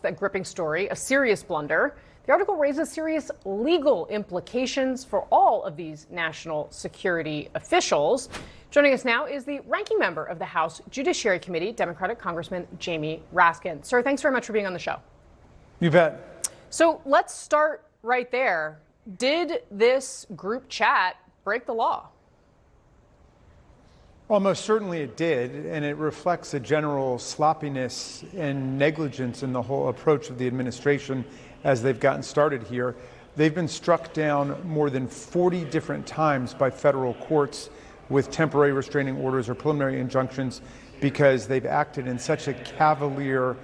That gripping story, a serious blunder. The article raises serious legal implications for all of these national security officials. Joining us now is the ranking member of the House Judiciary Committee, Democratic Congressman Jamie Raskin. Sir, thanks very much for being on the show. You bet. So let's start right there. Did this group chat break the law? Almost certainly it did, and it reflects a general sloppiness and negligence in the whole approach of the administration as they've gotten started here. They've been struck down more than 40 different times by federal courts with temporary restraining orders or preliminary injunctions because they've acted in such a cavalier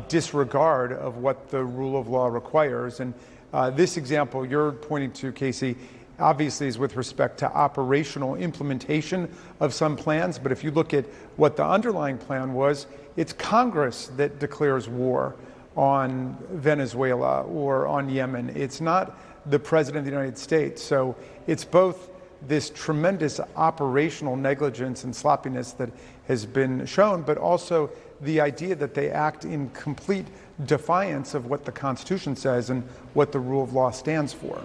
disregard of what the rule of law requires. And this example you're pointing to, Casey, obviously is with respect to operational implementation of some plans. But if you look at what the underlying plan was, it's Congress that declares war on Venezuela or on Yemen. It's not the President of the United States. So it's both this tremendous operational negligence and sloppiness that has been shown, but also the idea that they act in complete defiance of what the Constitution says and what the rule of law stands for.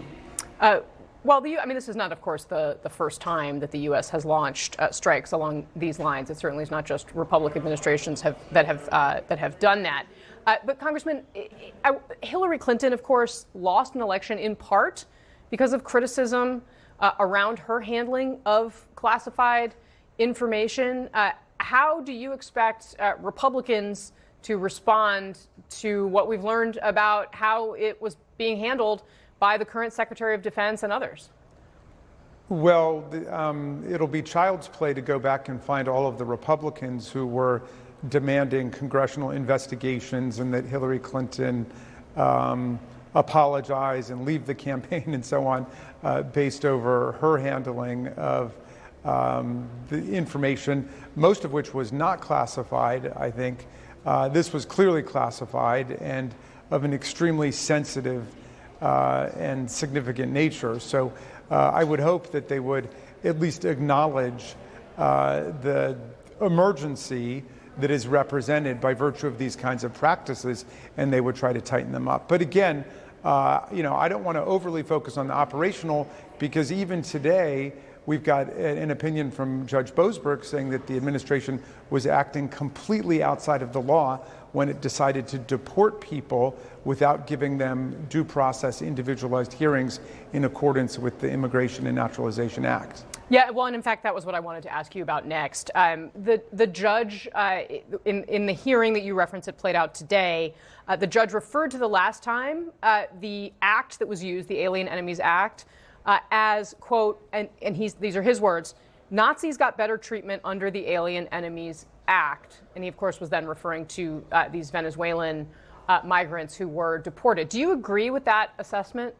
Well, this is not, of course, the first time that the U.S. has launched strikes along these lines. It certainly is not just Republican administrations that have done that. But Congressman, Hillary Clinton, of course, lost an election in part because of criticism around her handling of classified information. How do you expect Republicans to respond to what we've learned about how it was being handled by the current Secretary of Defense and others? Well, it'll be child's play to go back and find all of the Republicans who were demanding congressional investigations and that Hillary Clinton apologize and leave the campaign and so on based over her handling of the information, most of which was not classified, I think. This was clearly classified and of an extremely sensitive and significant nature. So I would hope that they would at least acknowledge the emergency that is represented by virtue of these kinds of practices, and they would try to tighten them up. But again, I don't want to overly focus on the operational, because even today we've got an opinion from Judge Boasberg saying that the administration was acting completely outside of the law when it decided to deport people without giving them due process, individualized hearings in accordance with the Immigration and Naturalization Act. Yeah, well, and in fact, that was what I wanted to ask you about next. The judge, in the hearing that you referenced that played out today, the judge referred to the last time the act that was used, the Alien Enemies Act, as, quote, and these are his words, Nazis got better treatment under the Alien Enemies Act. And he, of course, was then referring to these Venezuelan migrants who were deported. Do you agree with that assessment?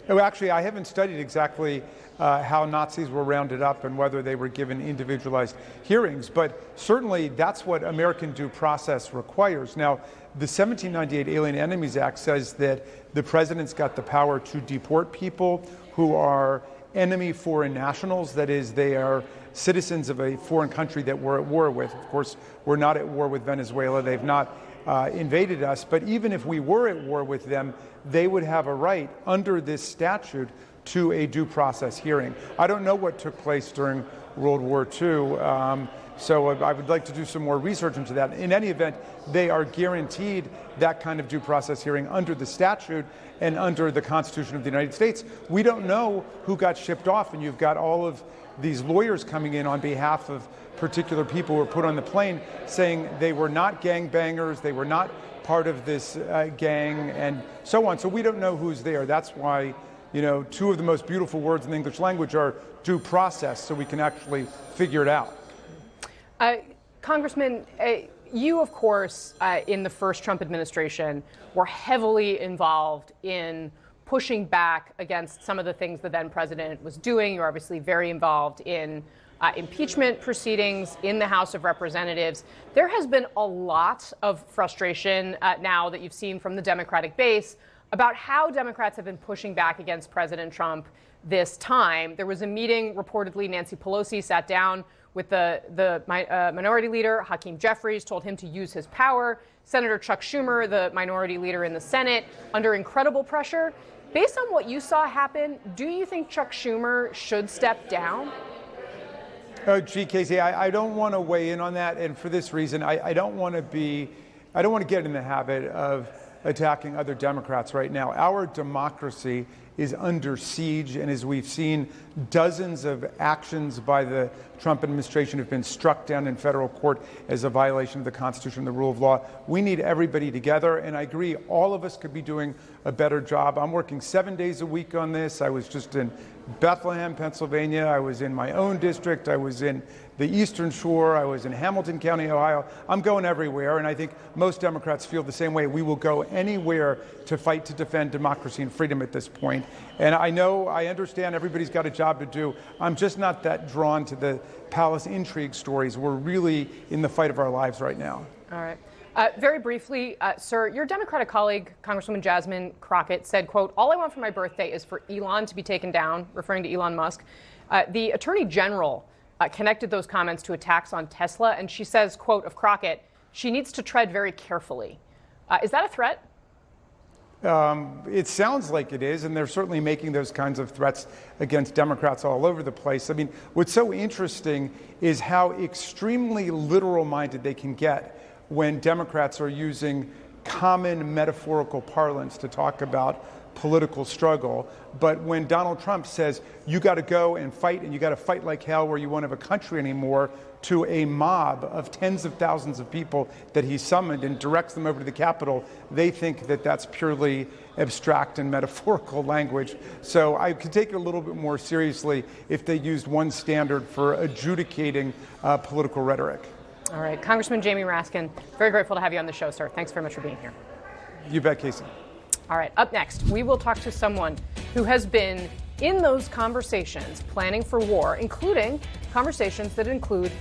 Oh, actually, I haven't studied exactly how Nazis were rounded up and whether they were given individualized hearings, but certainly that's what American due process requires. Now, the 1798 Alien Enemies Act says that the president's got the power to deport people who are enemy foreign nationals, that is, they are citizens of a foreign country that we're at war with. Of course, we're not at war with Venezuela. They've not invaded us. But even if we were at war with them, they would have a right under this statute to a due process hearing. I don't know what took place during World War II, so I would like to do some more research into that. In any event, they are guaranteed that kind of due process hearing under the statute and under the Constitution of the United States. We don't know who got shipped off, and you've got all of these lawyers coming in on behalf of particular people who were put on the plane saying they were not gangbangers, they were not part of this gang, and so on. So we don't know who's there. That's why, two of the most beautiful words in the English language are due process, so we can actually figure it out. Congressman, you, of course, in the first Trump administration, were heavily involved in pushing back against some of the things the then president was doing. You're obviously very involved in impeachment proceedings in the House of Representatives. There has been a lot of frustration now that you've seen from the Democratic base about how Democrats have been pushing back against President Trump this time. There was a meeting, reportedly Nancy Pelosi sat down with the minority leader, Hakeem Jeffries, told him to use his power, Senator Chuck Schumer, the minority leader in the Senate, under incredible pressure. Based on what you saw happen, do you think Chuck Schumer should step down? Oh, gee, Casey, I don't want to weigh in on that. And for this reason, I don't want to get in the habit of attacking other Democrats right now. Our democracy is under siege, and as we've seen, dozens of actions by the Trump administration have been struck down in federal court as a violation of the Constitution and the rule of law. We need everybody together, and I agree, all of us could be doing a better job. I'm working 7 days a week on this. I was just in Bethlehem, Pennsylvania. I was in my own district. I was in the Eastern Shore. I was in Hamilton County, Ohio. I'm going everywhere, and I think most Democrats feel the same way. We will go anywhere to fight to defend democracy and freedom at this point. And I understand everybody's got a job to do. I'm just not that drawn to the palace intrigue stories. We're really in the fight of our lives right now. All right. Very briefly, sir, your Democratic colleague, Congresswoman Jasmine Crockett, said, quote, "All I want for my birthday is for Elon to be taken down," referring to Elon Musk. The Attorney General connected those comments to attacks on Tesla, and she says, quote, of Crockett, "She needs to tread very carefully." Is that a threat? It sounds like it is, and they're certainly making those kinds of threats against Democrats all over the place. I mean, what's so interesting is how extremely literal-minded they can get when Democrats are using common metaphorical parlance to talk about political struggle. But when Donald Trump says, you got to go and fight, and you got to fight like hell, where you won't have a country anymore, to a mob of tens of thousands of people that he summoned and directs them over to the Capitol, they think that that's purely abstract and metaphorical language. So I could take it a little bit more seriously if they used one standard for adjudicating political rhetoric. All right. Congressman Jamie Raskin, very grateful to have you on the show, sir. Thanks very much for being here. You bet, Casey. All right. Up next, we will talk to someone who has been in those conversations planning for war, including conversations that include